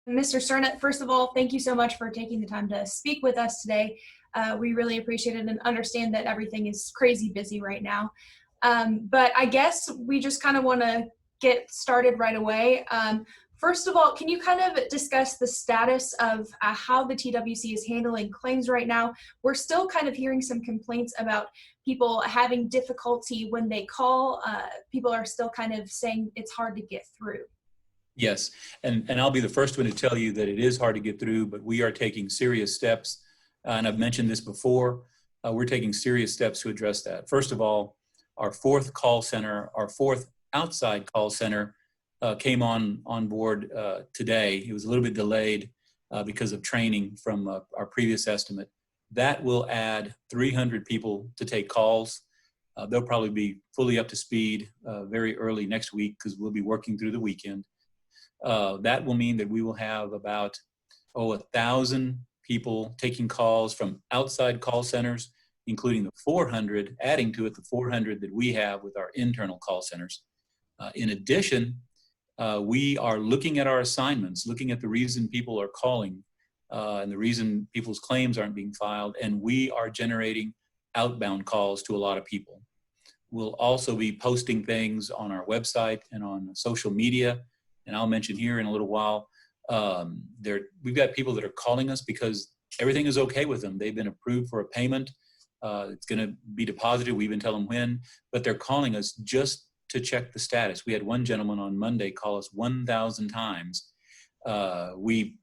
Mr. Serna, first of all, thank you so much for taking the time to speak with us today. We really appreciate it and understand that everything is crazy busy right now. But I guess we just kind of want to get started right away. First of all, can you kind of discuss the status of how the TWC is handling claims right now? We're still kind of hearing some complaints about people having difficulty when they call. People are still kind of saying it's hard to get through. Yes, and I'll be the first one to tell you that it is hard to get through, but we are taking serious steps, and I've mentioned this before. We're taking serious steps to address that. First of all, our fourth outside call center came on board today. It was a little bit delayed because of training from our previous estimate. That will add 300 people to take calls. They'll probably be fully up to speed very early next week because we'll be working through the weekend. That will mean that we will have about 1,000 people taking calls from outside call centers, including the 400, adding to it the 400 that we have with our internal call centers. In addition, we are looking at our assignments, looking at the reason people are calling and the reason people's claims aren't being filed, and we are generating outbound calls to a lot of people. We'll also be posting things on our website and on social media. And I'll mention here in a little while, we've got people that are calling us because everything is okay with them. They've been approved for a payment. It's going to be deposited. We even tell them when, but they're calling us just to check the status. We had one gentleman on Monday call us 1,000 times. We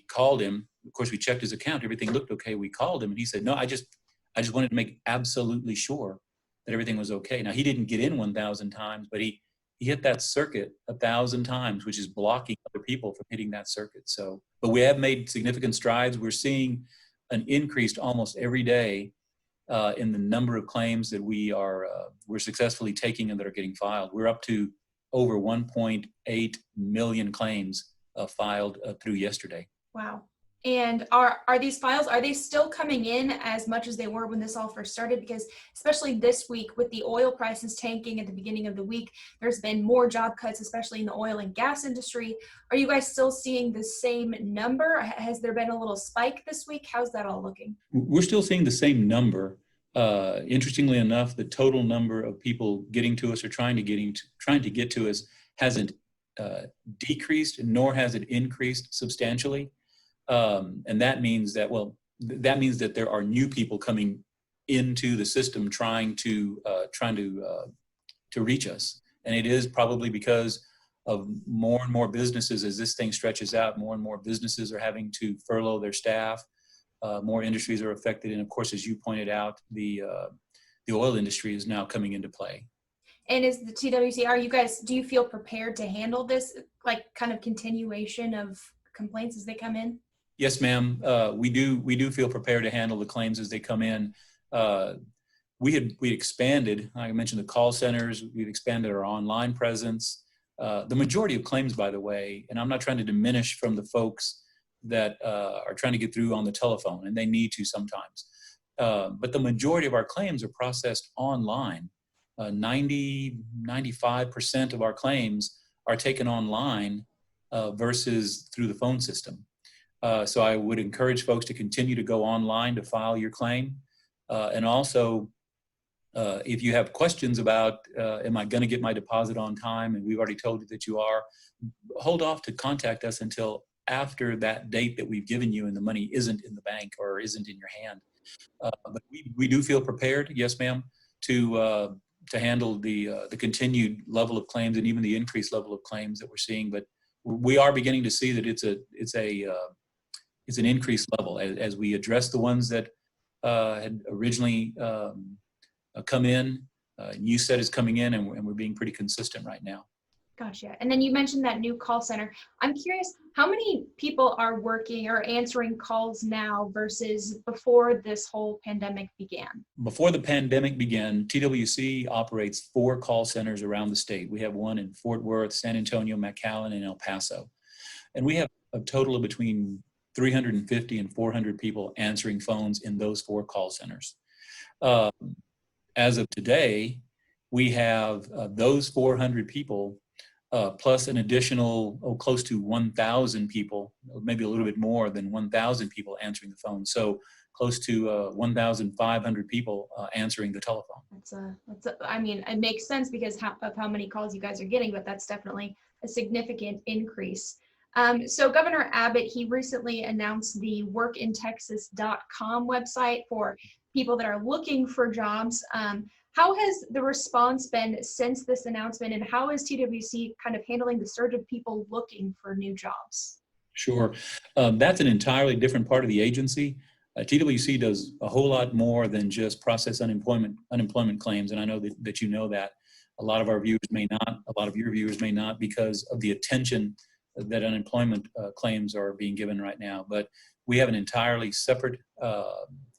called him. Of course, we checked his account. Everything looked okay. We called him and he said, no, I just wanted to make absolutely sure that everything was okay. Now, he didn't get in 1,000 times, but he hit that circuit 1,000 times, which is blocking other people from hitting that circuit. So, but we have made significant strides. We're seeing an increase almost every day in the number of claims that we're successfully taking and that are getting filed. We're up to over 1.8 million claims filed through yesterday. Wow. And are these files, are they still coming in as much as they were when this all first started? Because especially this week with the oil prices tanking at the beginning of the week, there's been more job cuts, especially in the oil and gas industry. Are you guys still seeing the same number? Has there been a little spike this week? How's that all looking? We're still seeing the same number. Interestingly enough, the total number of people getting to us or trying to get to us hasn't decreased, nor has it increased substantially. And that means that there are new people coming into the system trying to reach us. And it is probably because of more and more businesses, as this thing stretches out, more and more businesses are having to furlough their staff. More industries are affected. And of course, as you pointed out, the oil industry is now coming into play. And is the TWC, do you feel prepared to handle this, like kind of continuation of complaints as they come in? Yes, ma'am. We do feel prepared to handle the claims as they come in. We expanded. I mentioned the call centers. We've expanded our online presence. The majority of claims, by the way, and I'm not trying to diminish from the folks that are trying to get through on the telephone, and they need to sometimes. But the majority of our claims are processed online. 95% of our claims are taken online versus through the phone system. So I would encourage folks to continue to go online to file your claim. And also, if you have questions about, am I going to get my deposit on time? And we've already told you that you are, hold off to contact us until after that date that we've given you and the money isn't in the bank or isn't in your hand. But we do feel prepared, yes, ma'am, to handle the continued level of claims and even the increased level of claims that we're seeing. But we are beginning to see that it's an increased level as we address the ones that had originally come in. New set is coming in, and we're being pretty consistent right now. Gotcha. And then you mentioned that new call center. I'm curious, how many people are working or answering calls now versus before this whole pandemic began? Before the pandemic began, TWC operates 4 call centers around the state. We have one in Fort Worth, San Antonio, McAllen, and El Paso. And we have a total of between 350 and 400 people answering phones in those 4 call centers. As of today, we have those 400 people plus an additional, close to 1,000 people, maybe a little bit more than 1,000 people answering the phone. So close to 1,500 people answering the telephone. I mean, it makes sense because of how many calls you guys are getting, but that's definitely a significant increase. So Governor Abbott, he recently announced the workintexas.com website for people that are looking for jobs. How has the response been since this announcement, and how is TWC kind of handling the surge of people looking for new jobs? Sure. That's an entirely different part of the agency. TWC does a whole lot more than just process unemployment claims, and I know that you know that. A lot of our viewers may not, a lot of your viewers may not, because of the attention that unemployment claims are being given right now. But we have an entirely separate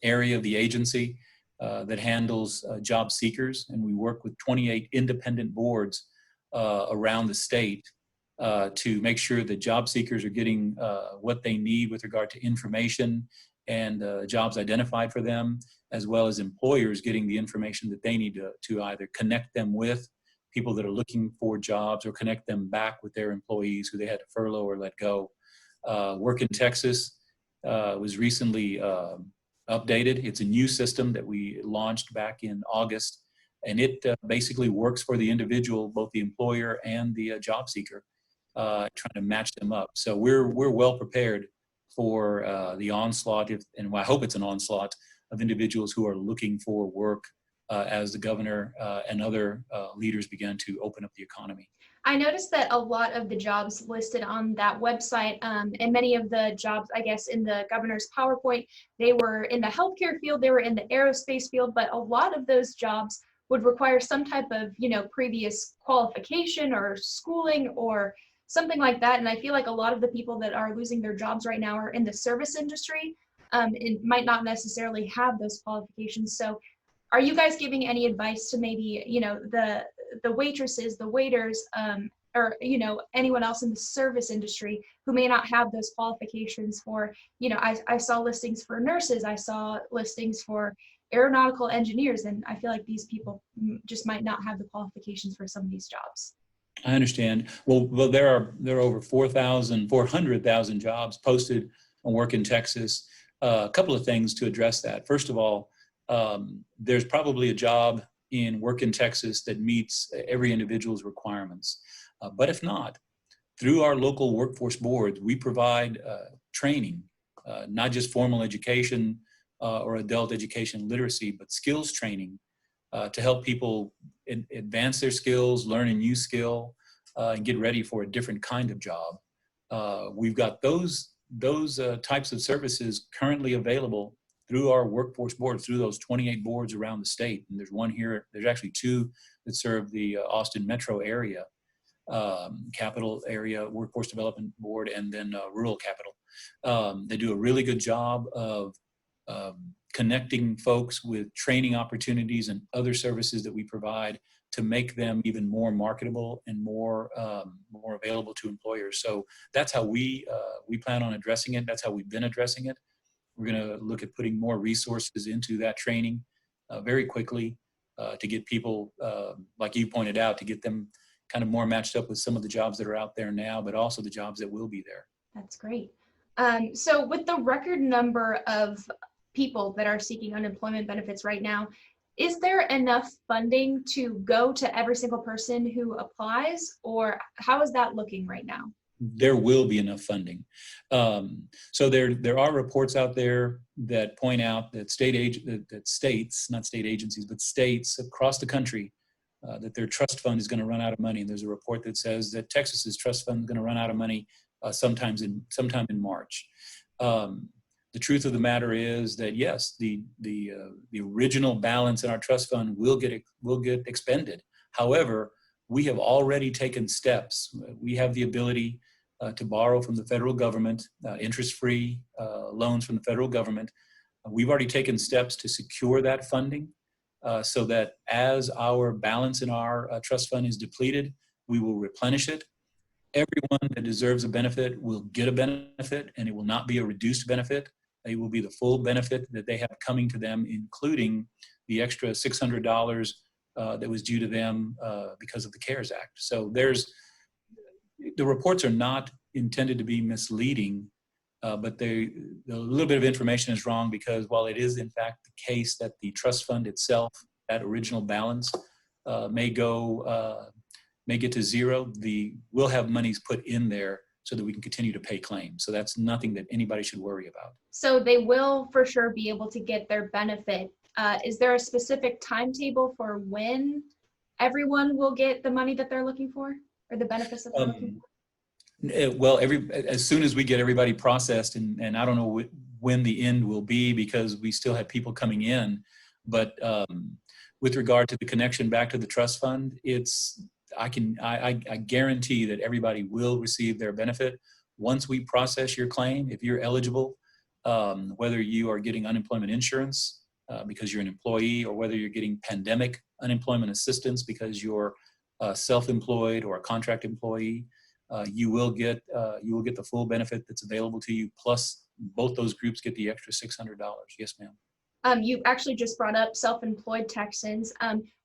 area of the agency that handles job seekers, and we work with 28 independent boards around the state to make sure that job seekers are getting what they need with regard to information and jobs identified for them, as well as employers getting the information that they need to either connect them with people that are looking for jobs or connect them back with their employees who they had to furlough or let go. Work in Texas was recently updated. It's a new system that we launched back in August, and it basically works for the individual, both the employer and the job seeker, trying to match them up. So we're well prepared for the onslaught, and I hope it's an onslaught of individuals who are looking for work as the governor and other leaders began to open up the economy. I noticed that a lot of the jobs listed on that website, and many of the jobs, I guess, in the governor's PowerPoint, they were in the healthcare field, they were in the aerospace field, but a lot of those jobs would require some type of, previous qualification or schooling or something like that. And I feel like a lot of the people that are losing their jobs right now are in the service industry. It might not necessarily have those qualifications. So are you guys giving any advice to maybe, the waitresses, the waiters, or, anyone else in the service industry who may not have those qualifications for, I saw listings for nurses, I saw listings for aeronautical engineers, and I feel like these people just might not have the qualifications for some of these jobs. I understand. Well, there are over 400,000 jobs posted on Work in Texas. A couple of things to address that. First of all, there's probably a job in Work in Texas that meets every individual's requirements. But if not, through our local workforce boards, we provide training, not just formal education or adult education literacy, but skills training to help people advance their skills, learn a new skill, and get ready for a different kind of job. We've got those types of services currently available through our workforce boards, through those 28 boards around the state. And there's one here, there's actually two that serve the Austin metro area, capital area workforce development board, and then rural capital. They do a really good job of connecting folks with training opportunities and other services that we provide to make them even more marketable and more available to employers. So that's how we plan on addressing it. That's how we've been addressing it. We're going to look at putting more resources into that training very quickly to get people, like you pointed out, to get them kind of more matched up with some of the jobs that are out there now, but also the jobs that will be there. That's great. So with the record number of people that are seeking unemployment benefits right now, is there enough funding to go to every single person who applies, or how is that looking right now? There will be enough funding. So there are reports out there that point out that states, not state agencies, but states across the country, that their trust fund is going to run out of money. And there's a report that says that Texas's trust fund is going to run out of money sometime in March. The truth of the matter is that yes, the original balance in our trust fund will get expended. However, we have already taken steps. We have the ability to borrow from the federal government, interest-free loans from the federal government. We've already taken steps to secure that funding so that as our balance in our trust fund is depleted, we will replenish it. Everyone that deserves a benefit will get a benefit, and it will not be a reduced benefit. It will be the full benefit that they have coming to them, including the extra $600 that was due to them because of the CARES Act. So there's The reports are not intended to be misleading, but a little bit of information is wrong because while it is in fact the case that the trust fund itself, that original balance may get to zero, we'll have monies put in there so that we can continue to pay claims. So that's nothing that anybody should worry about. So they will for sure be able to get their benefit. Is there a specific timetable for when everyone will get the money that they're looking for or the benefits that they're looking for? Well, as soon as we get everybody processed, and I don't know when the end will be because we still have people coming in, but with regard to the connection back to the trust fund, I guarantee that everybody will receive their benefit once we process your claim. If you're eligible, whether you are getting unemployment insurance because you're an employee, or whether you're getting pandemic unemployment assistance because you're self-employed or a contract employee, you will get the full benefit that's available to you. Plus, both those groups get the extra $600. Yes, ma'am. You actually just brought up Self-Employed Texans.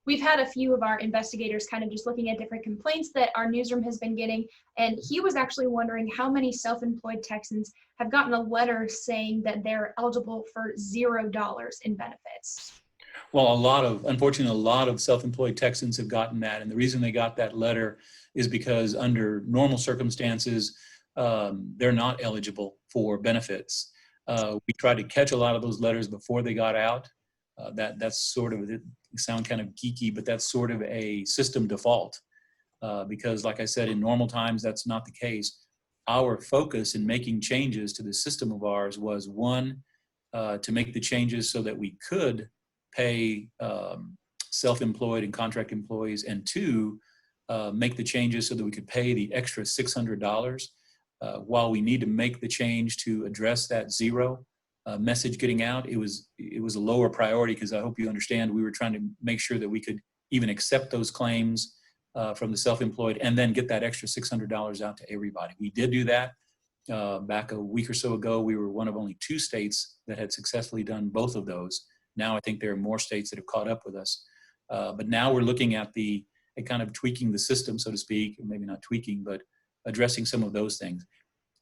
We've had a few of our investigators kind of just looking at different complaints that our newsroom has been getting, and he was actually wondering how many self-employed Texans have gotten a letter saying that they're eligible for $0 in benefits. Well, unfortunately, a lot of self-employed Texans have gotten that, and the reason they got that letter is because under normal circumstances, they're not eligible for benefits. We tried to catch a lot of those letters before they got out. That's sort of, it sound kind of geeky, but that's sort of a system default because like I said, in normal times, that's not the case. Our focus in making changes to the system of ours was one, to make the changes so that we could pay self-employed and contract employees, and two, make the changes so that we could pay the extra $600. While we need to make the change to address that zero message getting out, it was a lower priority because I hope you understand we were trying to make sure that we could even accept those claims from the self-employed and then get that extra $600 out to everybody. We did do that. Back a week or so ago, we were one of only 2 states that had successfully done both of those. Now I think there are more states that have caught up with us. But now we're looking at kind of tweaking the system, so to speak, maybe not tweaking, but addressing some of those things.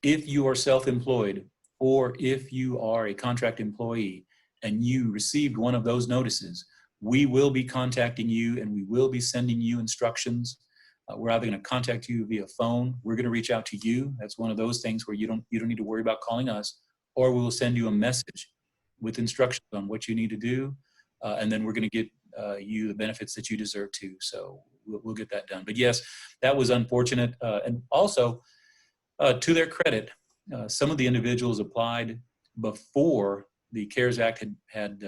If you are self-employed or if you are a contract employee and you received one of those notices, we will be contacting you and we will be sending you instructions. We're either going to contact you via phone. We're going to reach out to you. That's one of those things where you don't need to worry about calling us, or we will send you a message with instructions on what you need to do. And then we're going to get you the benefits that you deserve to. So we'll get that done. But yes, that was unfortunate. And also, to their credit, some of the individuals applied before the CARES Act had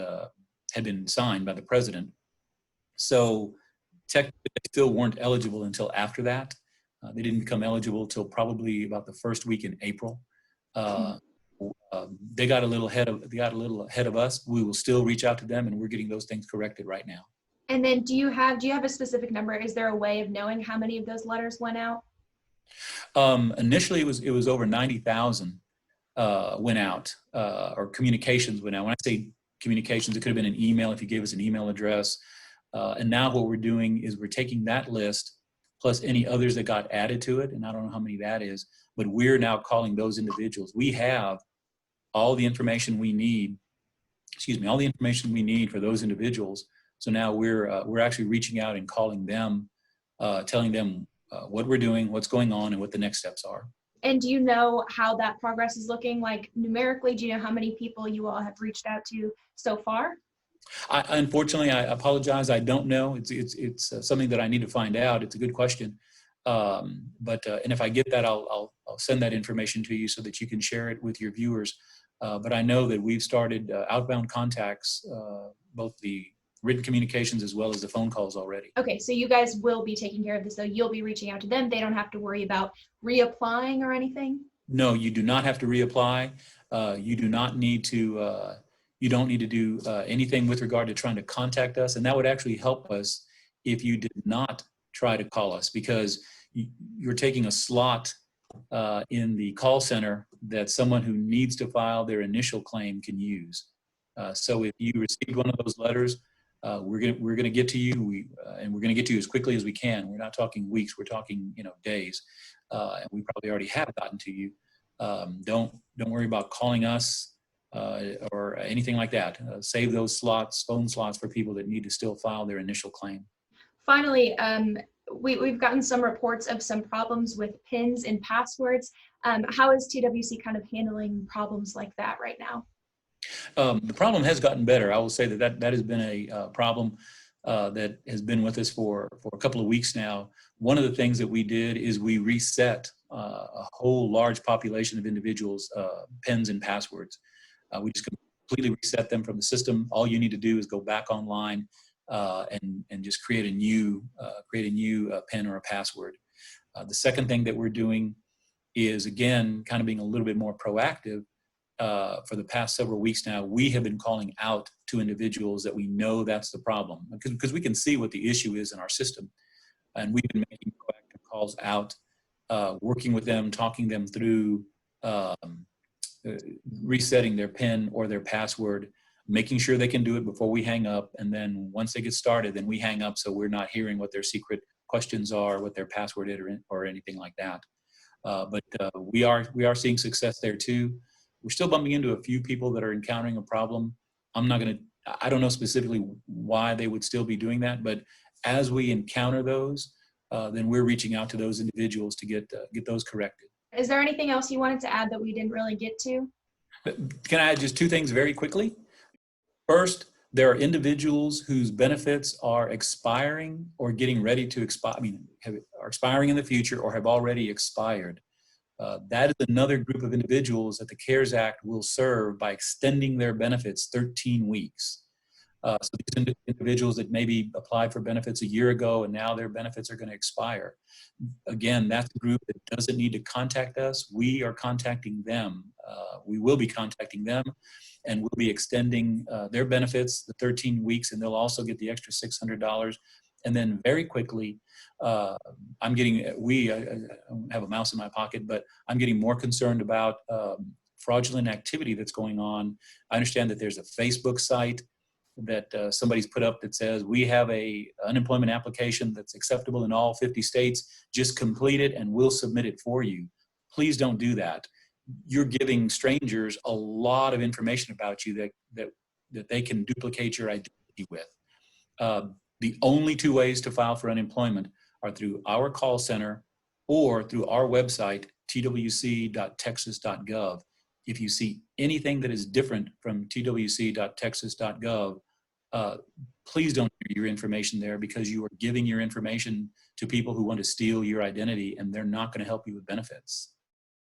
been signed by the president. So technically, they still weren't eligible until after that. They didn't become eligible till probably about the first week in April. They got a little ahead of us. We will still reach out to them, and we're getting those things corrected right now. And then do you have a specific number? Is there a way of knowing how many of those letters went out? Initially, it was over 90,000 went out, or communications went out. When I say communications, it could have been an email if you gave us an email address. And now what we're doing is we're taking that list plus any others that got added to it, and I don't know how many that is, but we're now calling those individuals. We have all the information we need, all the information we need for those individuals. So now we're actually reaching out and calling them, telling them what we're doing, what's going on, and what the next steps are. And do you know how that progress is looking like numerically? Do you know how many people you all have reached out to so far? Unfortunately, I apologize. I don't know. It's something that I need to find out. It's a good question. And if I get that, I'll send that information to you so that you can share it with your viewers. But I know that we've started outbound contacts, both the written communications as well as the phone calls already. Okay, so you guys will be taking care of this, though. You'll be reaching out to them. They don't have to worry about reapplying or anything? No, you do not have to reapply. You do not need to, you don't need to do anything with regard to trying to contact us. And that would actually help us if you did not try to call us, because you're taking a slot in the call center that someone who needs to file their initial claim can use. So if you received one of those letters, we're gonna get to you, and we're gonna get to you as quickly as we can. We're not talking weeks, we're talking days. and we probably already have gotten to you. Don't worry about calling us or anything like that. Save those slots, phone slots, for people that need to still file their initial claim. Finally, we've gotten some reports of some problems with PINs and passwords. How is TWC kind of handling problems like that right now? The problem has gotten better. I will say that has been a problem that has been with us for a couple of weeks now. One of the things that we did is we reset a whole large population of individuals' PINs and passwords. We just completely reset them from the system. All you need to do is go back online and just create a new PIN or a password. The second thing that we're doing is, again, kind of being a little bit more proactive. For the past several weeks now, we have been calling out to individuals that we know that's the problem, because we can see what the issue is in our system. And we've been making proactive calls out, working with them, talking them through resetting their PIN or their password, making sure they can do it before we hang up. And then once they get started, then we hang up, so we're not hearing what their secret questions are, what their password is, or anything like that. But we are seeing success there too. We're still bumping into a few people that are encountering a problem. I don't know specifically why they would still be doing that, but as we encounter those, then we're reaching out to those individuals to get those corrected. Is there anything else you wanted to add that we didn't really get to? Can I add just two things very quickly? First, there are individuals whose benefits are expiring or getting ready to expire, are expiring in the future or have already expired. That is another group of individuals that the CARES Act will serve by extending their benefits 13 weeks. So these individuals that maybe applied for benefits a year ago and now their benefits are going to expire. Again, that's a group that doesn't need to contact us. We are contacting them. We will be contacting them, and we'll be extending their benefits the 13 weeks, and they'll also get the extra $600. And then very quickly, I don't have a mouse in my pocket, but I'm getting more concerned about fraudulent activity that's going on. I understand that there's a Facebook site that somebody's put up that says, we have a unemployment application that's acceptable in all 50 states. Just complete it and we'll submit it for you. Please don't do that. You're giving strangers a lot of information about you that they can duplicate your identity with. The only two ways to file for unemployment are through our call center or through our website, twc.texas.gov. If you see anything that is different from twc.texas.gov, please don't enter your information there, because you are giving your information to people who want to steal your identity, and they're not going to help you with benefits.